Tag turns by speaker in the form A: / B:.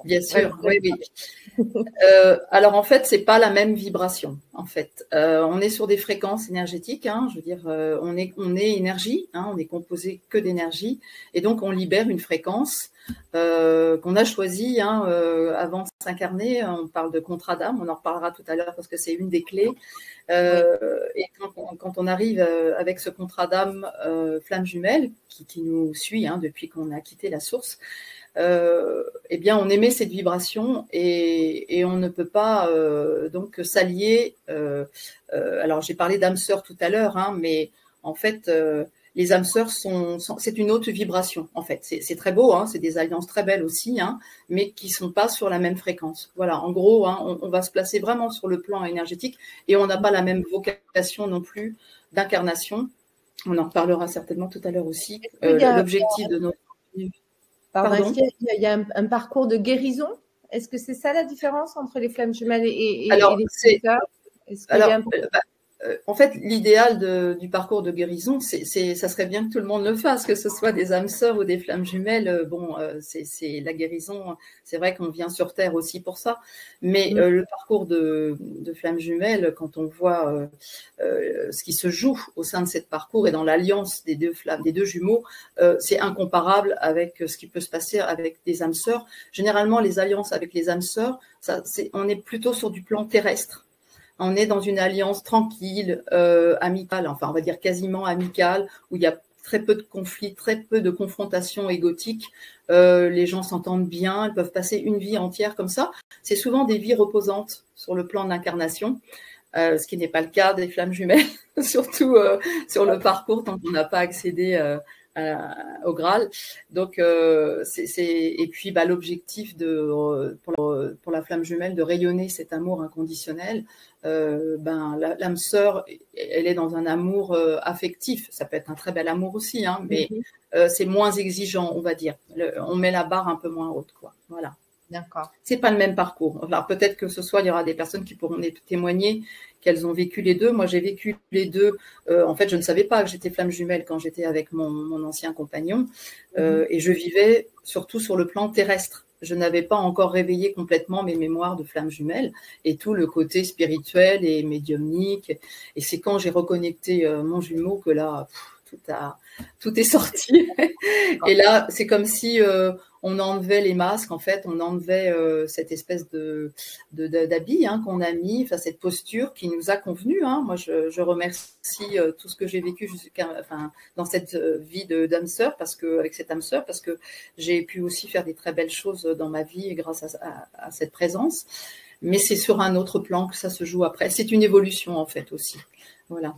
A: Bien
B: Ouais,
A: sûr, oui, oui. Alors en fait, c'est pas la même vibration. En fait, on est sur des fréquences énergétiques. Hein, je veux dire, on est énergie. Hein, on est composé que d'énergie, et donc on libère une fréquence qu'on a choisie. Hein, avant de s'incarner, on parle de contrat d'âme. On en reparlera tout à l'heure parce que c'est une des clés.
B: oui.
A: Et quand on arrive avec ce contrat d'âme flamme jumelle qui nous suit hein, depuis qu'on a quitté la source. Eh bien, on émet cette vibration et on ne peut pas donc s'allier. Alors, j'ai parlé d'âmes sœurs tout à l'heure, hein, mais en fait, les âmes sœurs c'est une autre vibration. En fait, c'est très beau, hein, c'est des alliances très belles aussi, hein, mais qui sont pas sur la même fréquence. Voilà, en gros, hein, on va se placer vraiment sur le plan énergétique et on n'a pas la même vocation non plus d'incarnation. On en reparlera certainement tout à l'heure aussi. L'objectif de notre
B: Pardon, est-ce
A: Pardon.
B: qu'il y a un parcours de guérison? Est-ce que c'est ça la différence entre les flammes jumelles et
A: Alors,
B: les sœurs? Est-ce qu'il y a un...
A: en fait, l'idéal du parcours de guérison, ça serait bien que tout le monde le fasse, que ce soit des âmes sœurs ou des flammes jumelles. Bon, c'est la guérison. C'est vrai qu'on vient sur Terre aussi pour ça, mais le parcours de flammes jumelles, quand on voit ce qui se joue au sein de cette parcours et dans l'alliance des deux flammes, des deux jumeaux, c'est incomparable avec ce qui peut se passer avec des âmes sœurs. Généralement, les alliances avec les âmes sœurs, on est plutôt sur du plan terrestre. On est dans une alliance tranquille, amicale, enfin on va dire quasiment amicale, où il y a très peu de conflits, très peu de confrontations égotiques. Les gens s'entendent bien, ils peuvent passer une vie entière comme ça. C'est souvent des vies reposantes sur le plan d'incarnation, ce qui n'est pas le cas des flammes jumelles, surtout sur le parcours tant qu'on n'a pas accédé au Graal. Donc, et puis l'objectif pour la flamme jumelle de rayonner cet amour inconditionnel. L'âme sœur, elle est dans un amour affectif. Ça peut être un très bel amour aussi, hein, mais c'est moins exigeant, on va dire. On met la barre un peu moins haute, quoi. Voilà.
B: D'accord.
A: C'est pas le même parcours. Alors peut-être que ce soir, il y aura des personnes qui pourront témoigner qu'elles ont vécu les deux. Moi, j'ai vécu les deux. En fait, je ne savais pas que j'étais flamme jumelle quand j'étais avec mon ancien compagnon. Et je vivais surtout sur le plan terrestre. Je n'avais pas encore réveillé complètement mes mémoires de flamme jumelle et tout le côté spirituel et médiumnique. Et c'est quand j'ai reconnecté mon jumeau que là, tout est sorti. Et là, c'est comme si on enlevait les masques, en fait, on enlevait cette espèce d'habit hein, qu'on a mis, enfin cette posture qui nous a convenu. Hein. Moi, je remercie tout ce que j'ai vécu dans cette vie d'âme sœur, avec cette âme sœur, parce que j'ai pu aussi faire des très belles choses dans ma vie grâce à cette présence. Mais c'est sur un autre plan que ça se joue après. C'est une évolution, en fait, aussi. Voilà.